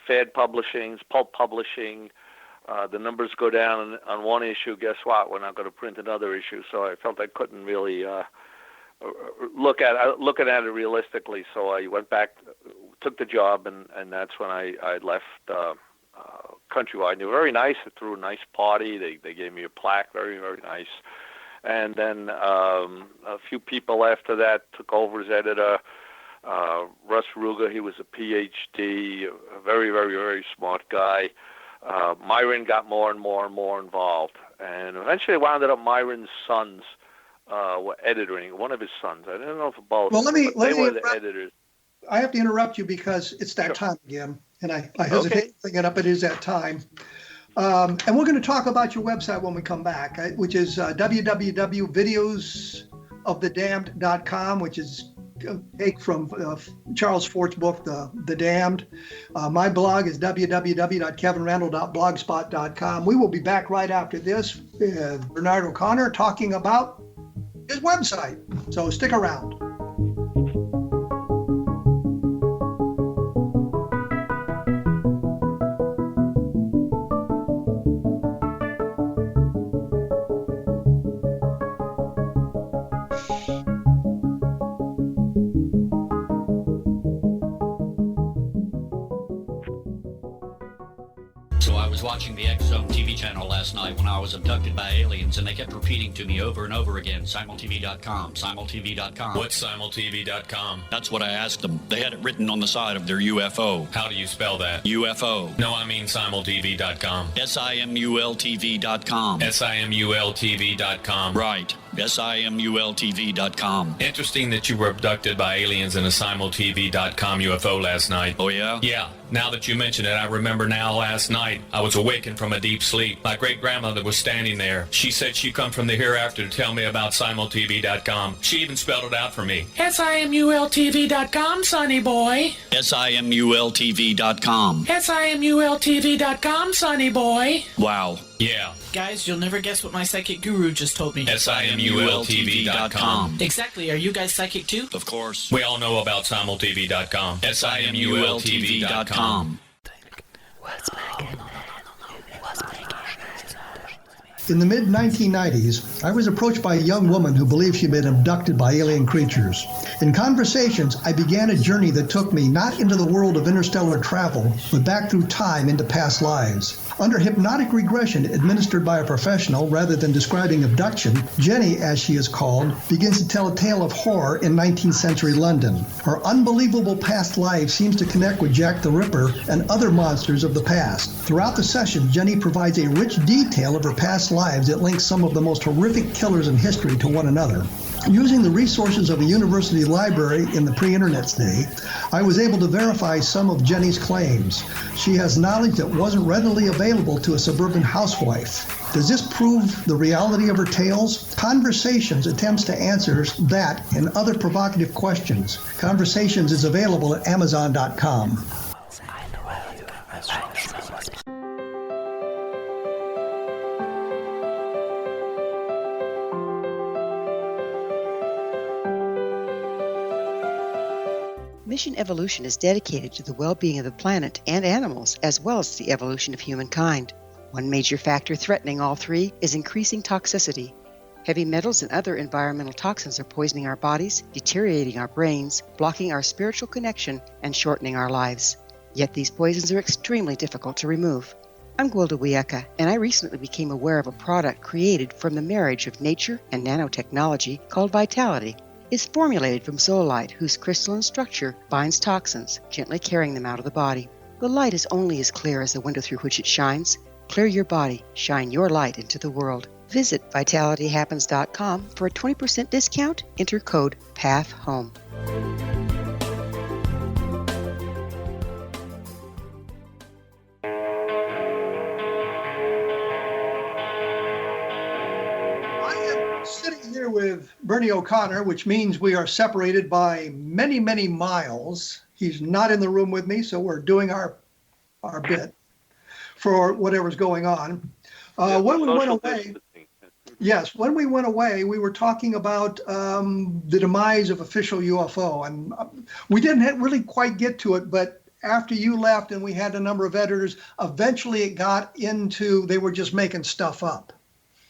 fad publishing, it's pulp publishing. The numbers go down on one issue. Guess what? We're not going to print another issue. So I felt I couldn't really looking at it realistically. So I went back, took the job, and that's when I left. Countrywide. They were very nice. They threw a nice party. They gave me a plaque, very, very nice. And then a few people after that took over as editor. Russ Ruger, he was a PhD, a very, very, very smart guy. Myron got more and more and more involved. And eventually it wound up Myron's sons were editing, one of his sons. I don't know if both. Well, they were the editors. I have to interrupt you because it's that time again. And I hesitate to bring it up. It is that time. And we're going to talk about your website when we come back, which is www.videosofthedamned.com, which is a take from Charles Fort's book, The Damned. My blog is www.kevinrandle.blogspot.com. We will be back right after this with Bernard O'Connor talking about his website. So stick around. was watching the X Zone TV channel last night when I was abducted by aliens, and they kept repeating to me over and over again, simultv.com, simultv.com. What's simultv.com? That's what I asked them. They had it written on the side of their UFO. How do you spell that? UFO. No, I mean simultv.com. simultv.com. simultv.com. Right. simultv.com. Interesting that you were abducted by aliens in a simultv.com UFO last night. Oh, yeah? Yeah. Now that you mention it, I remember now last night I was awakened from a deep sleep. My great-grandmother was standing there. She said she'd come from the hereafter to tell me about simultv.com. She even spelled it out for me. simultv.com, sonny boy. simultv.com. simultv.com, sonny boy. Wow. Yeah. Guys, you'll never guess what my psychic guru just told me. simultv.com. Exactly. Are you guys psychic too? Of course. We all know about simultv.com. simultv.com. In the mid-1990s, I was approached by a young woman who believed she'd been abducted by alien creatures. In conversations, I began a journey that took me not into the world of interstellar travel, but back through time into past lives. Under hypnotic regression administered by a professional rather than describing abduction, Jenny, as she is called, begins to tell a tale of horror in 19th century London. Her unbelievable past life seems to connect with Jack the Ripper and other monsters of the past. Throughout the session, Jenny provides a rich detail of her past lives that links some of the most horrific killers in history to one another. Using the resources of a university library in the pre-internet day, I was able to verify some of Jenny's claims. She has knowledge that wasn't readily available to a suburban housewife. Does this prove the reality of her tales? Conversations attempts to answer that and other provocative questions. Conversations is available at Amazon.com. Mission Evolution is dedicated to the well-being of the planet and animals, as well as the evolution of humankind. One major factor threatening all three is increasing toxicity. Heavy metals and other environmental toxins are poisoning our bodies, deteriorating our brains, blocking our spiritual connection, and shortening our lives. Yet these poisons are extremely difficult to remove. I'm Gwilda Wiyaka, and I recently became aware of a product created from the marriage of nature and nanotechnology called Vitality. It's formulated from zoolite, whose crystalline structure binds toxins, gently carrying them out of the body. The light is only as clear as the window through which it shines. Clear your body, shine your light into the world. Visit vitalityhappens.com for a 20% discount. Enter code PATHHOME. With Bernie O'Connor, which means we are separated by many, many miles. He's not in the room with me, so we're doing our bit for whatever's going on. When we went away, when we went away, we were talking about the demise of official UFO, and we didn't really quite get to it, but after you left and we had a number of editors, eventually it got into they were just making stuff up.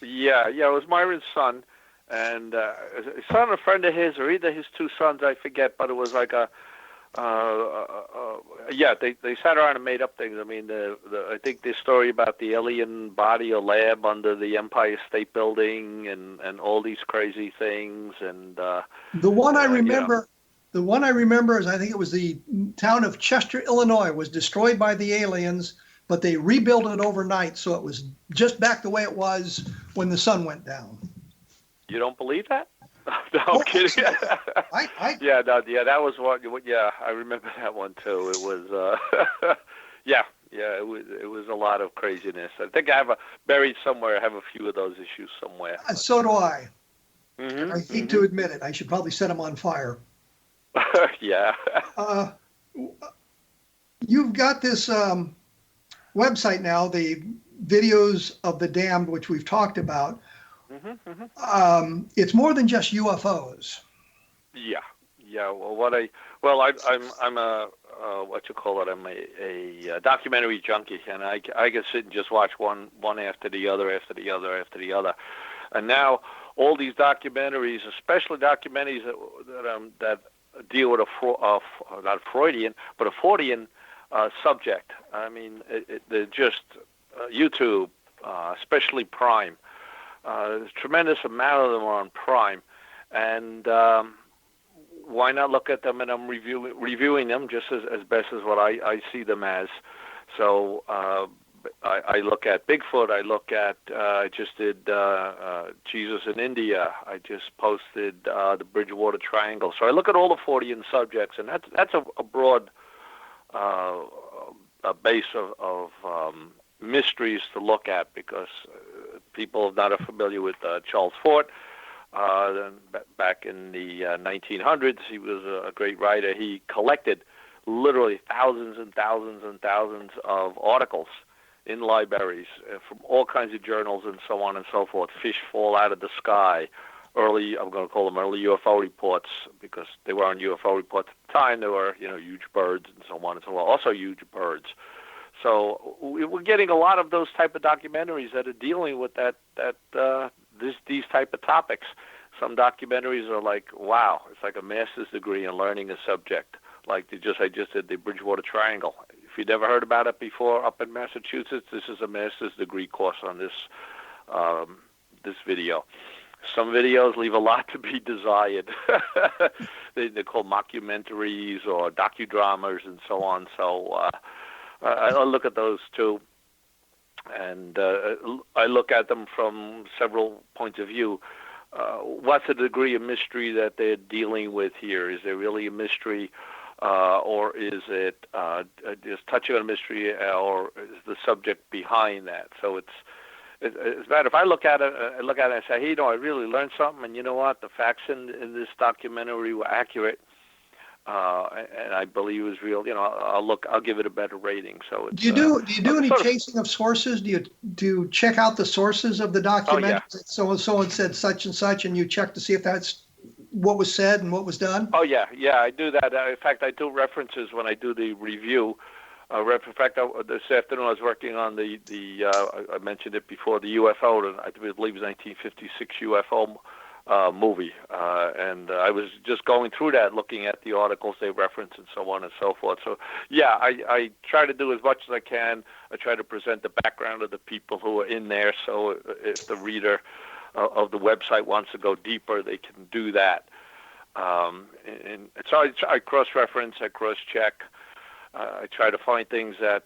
Yeah, it was Myron's son. And his son, a friend of his, or either his two sons, I forget, but it was like they sat around and made up things. I mean, I think the story about the alien body or lab under the Empire State Building and all these crazy things. And the one I remember, the one I remember is I think it was the town of Chester, Illinois, was destroyed by the aliens, but they rebuilt it overnight, so it was just back the way it was when the sun went down. You don't believe that? No, I'm kidding. That was what. Yeah, I remember that one too. It was, it was a lot of craziness. I think I have buried somewhere. I have a few of those issues somewhere. So do I. Mm-hmm, I hate to admit it. I should probably set them on fire. Yeah. You've got this website now, the videos of the damned, which we've talked about. It's more than just UFOs. Yeah. Well, I'm a what you call it? I'm a documentary junkie, and I can sit and just watch one after the other, after the other, after the other. And now all these documentaries, especially documentaries that deal with not Freudian, but a Fortean subject. I mean, they're just YouTube, especially Prime. A tremendous amount of them are on Prime, and why not look at them? And I'm reviewing them just as best as what I see them as. So I look at Bigfoot. I look at I just did Jesus in India. I just posted the Bridgewater Triangle. So I look at all the Fortean subjects, and that's a broad a base of mysteries to look at, because people that are familiar with Charles Fort, back in the 1900s, he was a great writer. He collected literally thousands and thousands and thousands of articles in libraries from all kinds of journals and so on and so forth. Fish fall out of the sky. I'm going to call them early UFO reports, because they weren't UFO reports at the time. They were, huge birds and so on and so on. Also huge birds. So we're getting a lot of those type of documentaries that are dealing with these type of topics. Some documentaries are like, wow, it's like a master's degree in learning a subject. Like I just did the Bridgewater Triangle. If you've never heard about it before up in Massachusetts, this is a master's degree course on this video. Some videos leave a lot to be desired. They're called mockumentaries or docudramas and so on. So I look at those too, and I look at them from several points of view. What's the degree of mystery that they're dealing with here? Is there really a mystery, or is it just touching on a mystery, or is the subject behind that? So it's bad. If I look at it and say, hey, I really learned something, and you know what, the facts in this documentary were accurate, and I believe it was real. I'll give it a better rating. So it's, do you do any chasing of sources? Do you check out the sources of the documentary? Oh, yeah. So said such and such, and you check to see if that's what was said and what was done? Oh yeah, I do that. In fact, I do references when I do the review. In fact, this afternoon I was working on the I mentioned it before, the UFO, I believe it was 1956 UFO movie, and I was just going through that, looking at the articles they reference and so on and so forth. So yeah, I try to do as much as I can. I try to present the background of the people who are in there, so if the reader of the website wants to go deeper, they can do that. And so I cross-reference, I cross-check. I try to find things that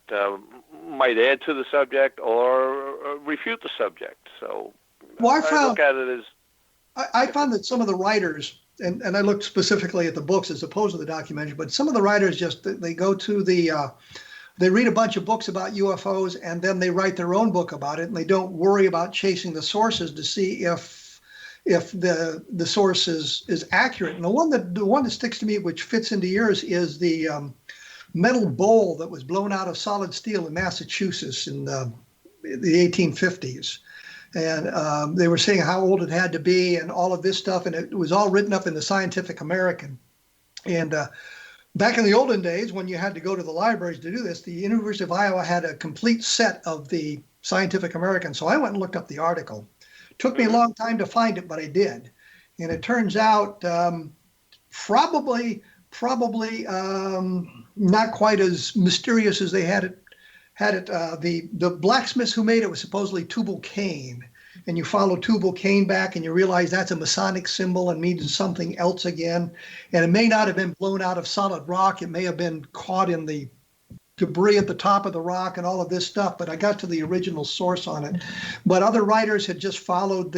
might add to the subject or refute the subject. So I look at it as... I found that some of the writers, and I looked specifically at the books as opposed to the documentary, but some of the writers they go to they read a bunch of books about UFOs, and then they write their own book about it, and they don't worry about chasing the sources to see if the source is accurate. And the one that sticks to me, which fits into yours, is the metal bowl that was blown out of solid steel in Massachusetts in the 1850s. And they were saying how old it had to be and all of this stuff. And it was all written up in the Scientific American. And back in the olden days, when you had to go to the libraries to do this, the University of Iowa had a complete set of the Scientific American. So I went and looked up the article. Took me a long time to find it, but I did. And it turns out probably not quite as mysterious as they had it. The blacksmiths who made it was supposedly Tubal Cain, and you follow Tubal Cain back and you realize that's a Masonic symbol and means something else again. And it may not have been blown out of solid rock. It may have been caught in the debris at the top of the rock and all of this stuff, but I got to the original source on it. But other writers had just followed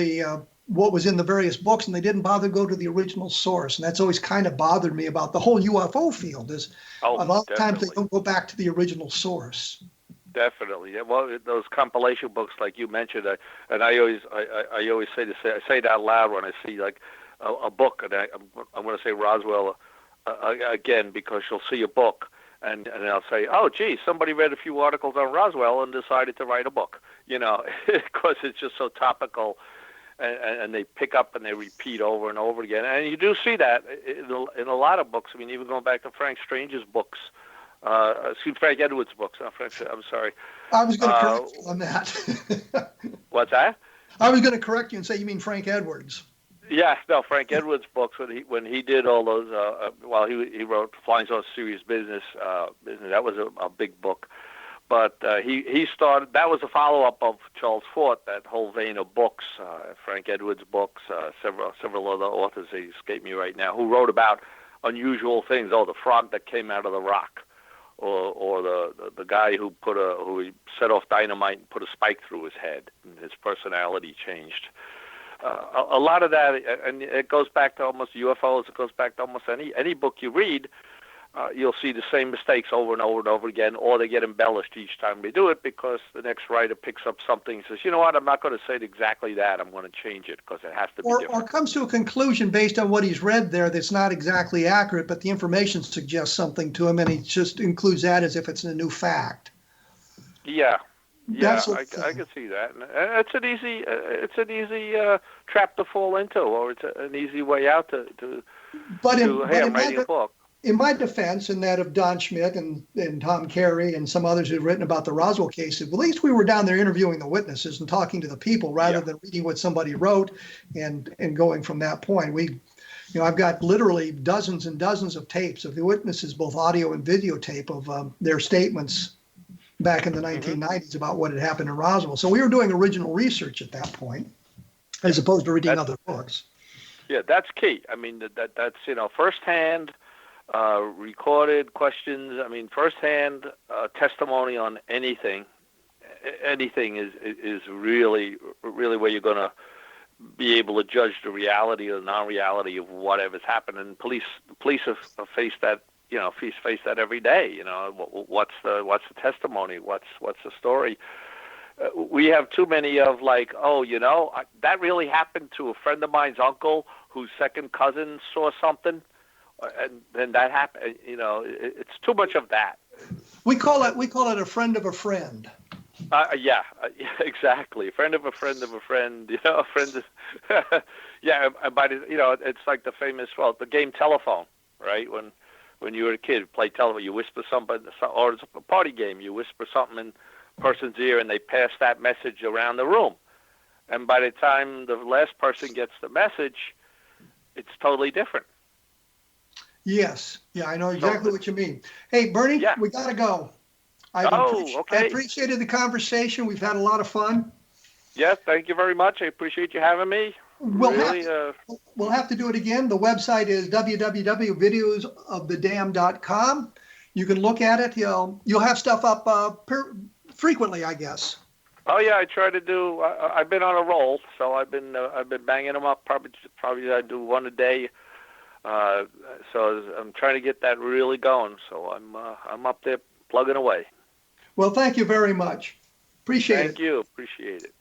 what was in the various books, and they didn't bother to go to the original source. And that's always kind of bothered me about the whole UFO field, is a lot of times they don't go back to the original source. Definitely. Yeah, well, those compilation books, like you mentioned, and I always say I say it out loud when I see like a book, and I'm going to say Roswell again, because you'll see a book, and I'll say, oh, gee, somebody read a few articles on Roswell and decided to write a book, because it's just so topical, and they pick up and they repeat over and over again, and you do see that in a lot of books. I mean, even going back to Frank Strange's books. Frank Edwards' books. I'm sorry. I was going to correct you on that. What's that? I was going to correct you and say you mean Frank Edwards. Yeah, no, Frank Edwards' books when he did all those. He wrote Flying Saucer Serious Business. That was a big book. But he started, that was a follow-up of Charles Fort, that whole vein of books, Frank Edwards' books, several other authors, they escape me right now, who wrote about unusual things. Oh, the frog that came out of the rock, or the guy who who set off dynamite and put a spike through his head, and his personality changed. A lot of that, and it goes back to almost UFOs, it goes back to almost any book you read. You'll see the same mistakes over and over and over again, or they get embellished each time they do it because the next writer picks up something and says, you know what, I'm not going to say it exactly that. I'm going to change it because it has to be different. Or comes to a conclusion based on what he's read there that's not exactly accurate, but the information suggests something to him, and he just includes that as if it's a new fact. Yeah. Yeah, I can see that. And it's an easy trap to fall into, or it's an easy way out to hey, I'm writing a book. In my defense, and that of Don Schmidt and Tom Carey and some others who've written about the Roswell case, at least we were down there interviewing the witnesses and talking to the people rather than reading what somebody wrote and going from that point. I've got literally dozens and dozens of tapes of the witnesses, both audio and videotape of their statements back in the 1990s about what had happened in Roswell. So we were doing original research at that point, as opposed to reading other books. Yeah, that's key. I mean, that's firsthand. Recorded questions. I mean, firsthand testimony on anything is really where you're going to be able to judge the reality or the non-reality of whatever's happened. And police have faced that. Face that every day. What's the testimony? What's the story? We have too many of that really happened to a friend of mine's uncle whose second cousin saw something. And then that happened. It's too much of that. We call it a friend of a friend. Yeah, exactly. A friend of a friend of a friend. A friend. Yeah, but it's like the famous the game telephone, right? When you were a kid, play telephone, you whisper something, or it's a party game. You whisper something in a person's ear, and they pass that message around the room. And by the time the last person gets the message, it's totally different. Yes. Yeah, I know exactly what you mean. Hey, Bernie, we got to go. I appreciated the conversation. We've had a lot of fun. Yes, thank you very much. I appreciate you having me. We'll have to do it again. The website is www.videosofthedam.com. You can look at it. You'll have stuff up frequently, I guess. Oh yeah, I try to do. I've been on a roll, so I've been banging them up. Probably I do one a day. So I'm trying to get that really going. So I'm up there plugging away. Well, thank you very much. Appreciate it. Thank you. Appreciate it.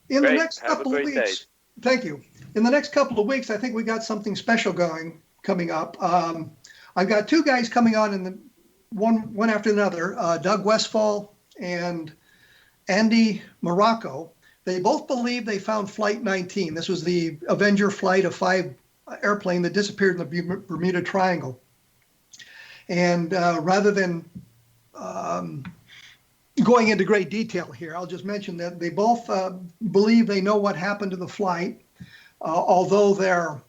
In the next couple of weeks. Thank you. In the next couple of weeks, I think we got something special coming up. I've got two guys coming on in one after another, Doug Westfall and Andy Morocco. They both believe they found Flight 19. This was the Avenger flight of 5 airplane that disappeared in the Bermuda Triangle. And rather than going into great detail here, I'll just mention that they both believe they know what happened to the flight, although their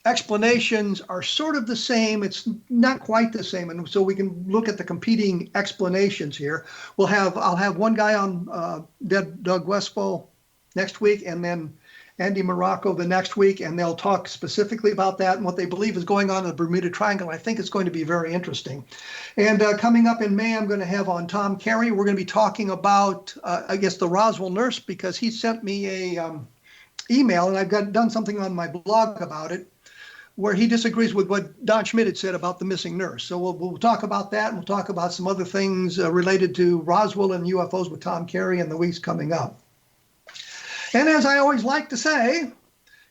explanations are sort of the same. It's not quite the same, and so we can look at the competing explanations here. I'll have one guy on Doug Westfall next week, and then Andy Morocco the next week, and they'll talk specifically about that and what they believe is going on in the Bermuda Triangle. I think it's going to be very interesting. And coming up in May, I'm going to have on Tom Carey. We're going to be talking about, the Roswell nurse, because he sent me a email, and I've done something on my blog about it, where he disagrees with what Don Schmidt had said about the missing nurse. So we'll talk about that, and we'll talk about some other things related to Roswell and UFOs with Tom Carey in the weeks coming up. And as I always like to say,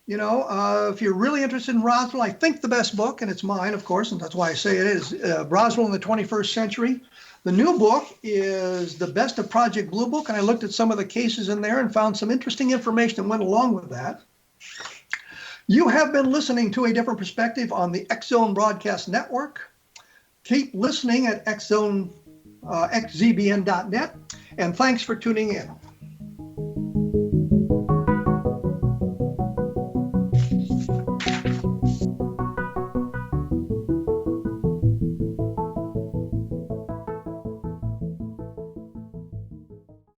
if you're really interested in Roswell, I think the best book, and it's mine, of course, and that's why I say it is, Roswell in the 21st Century. The new book is The Best of Project Blue Book, and I looked at some of the cases in there and found some interesting information that went along with that. You have been listening to A Different Perspective on the X-Zone Broadcast Network. Keep listening at xzbn.net, and thanks for tuning in.